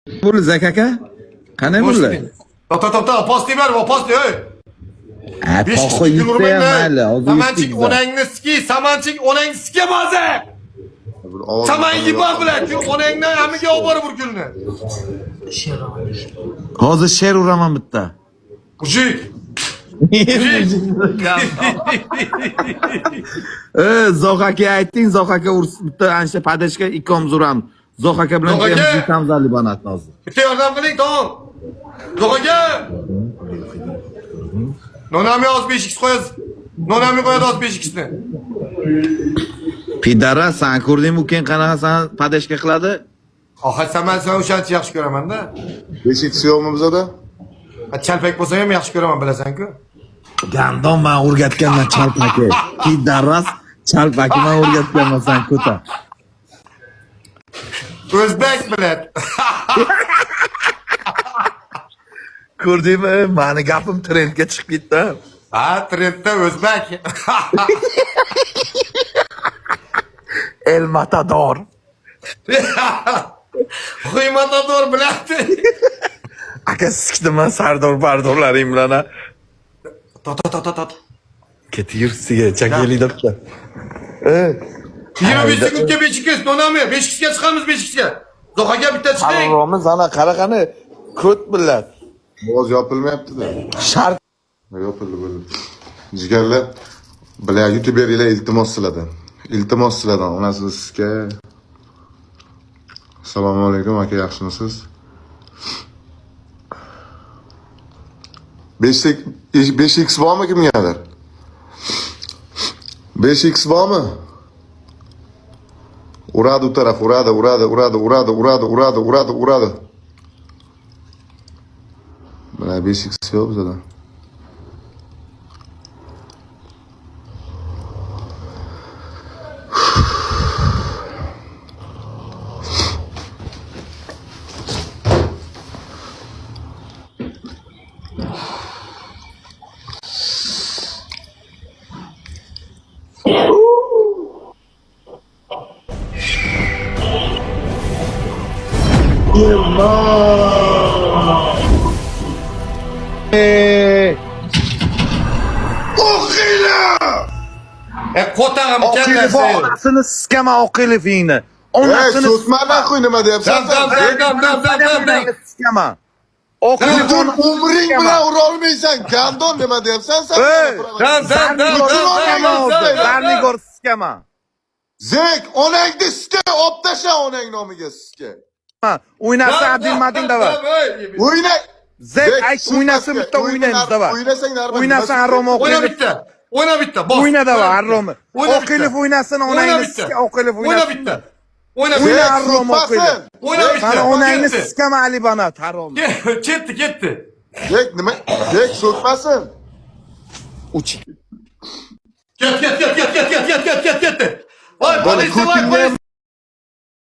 Bo'ldi Zak aka? Qanday bo'ldi? To'xta, posti ber, posti, ey. Poxo yitsa mayli, hozir Samanchik onangni ski, samanchik onangni ski baza. Samangi bor bilan, shu onangdan hamiga olib borib bir kunni. Hozir sher uraman bitta. Mujik. Zoq aka aytding, Zoq aka bitta ancha padashga ikkomiz uramiz. Zoq aka bilan yutamiz Libanatni hozir. Bitta yordam qiling, tamam. Zoq aka. Nonami oz 5x qo'yasiz. Nonami qo'yadi oz 5xni. Pidara, sen ko'rdingmi, uken qanaqa san padashga qiladi? Sen o'shancha yaxshi ko'raman-da. 5x yo'qmi bizda? Chalpak bo'lsa ham yaxshi ko'raman, bilasan-ku. Gandon men o'rgatganman chalpaki. Pidaras chalpaki men o'rgatganman sen ko'ta. O'zbek bilan. Ko'rdingmi? Meni gapim trendga chiqib ketdi. Ha, trendda o'zbek. El Matador. Xuy Matador biladi. Aka sikdiman Sardor Bardorlaring bilan. Tot. Ket yursiga chakeli debdi. 25 sekundga 5x, nonami 5xga chiqamiz 5xga. Zo'qaga bitta chiqing. Haromiz ana qaraqani ko't bilan. Boz yopilmayapti-da. Shart Yopildi bo'ldi. Jigarlar, bilan youtuberlar iltimos sizlardan. Iltimos sizlardan, onasi sizga. Assalomu alaykum aka, yaxshimisiz? 5x bormi kimgadir? 5x bormi? Uradi u taraf, uradi. Mana 5x yo'q bizda. Qotag'im Oqilov onasini siskama Oqilovingni. Onasini so'zmadan qo'y nima deyapsan? Dam. siskama. Gandon umring bilan ura olmaysan. Gandon nima deyapsan sen? Zarnigor siskama. Zek, onangni sike, olib tasha onang nomiga sike. O'ynasa Abdulmadin dava. O'yna. Zek ayt o'ynasin bitta o'ynaymiz dava. O'ynasang narba. O'ynasin Aromo O'yna bitta. Bos. O'yna dava Aromo. Oqilov o'ynasin onangni siska Oqilov O'yna o'ynasin. bitta. O'yna Aromo Oqilov. O'yna bitta. Mana onangni siskama Ali Banat Aromo. Ketdi. Zek nima? Zek so'kmasin. Ket. Voy, politsiya.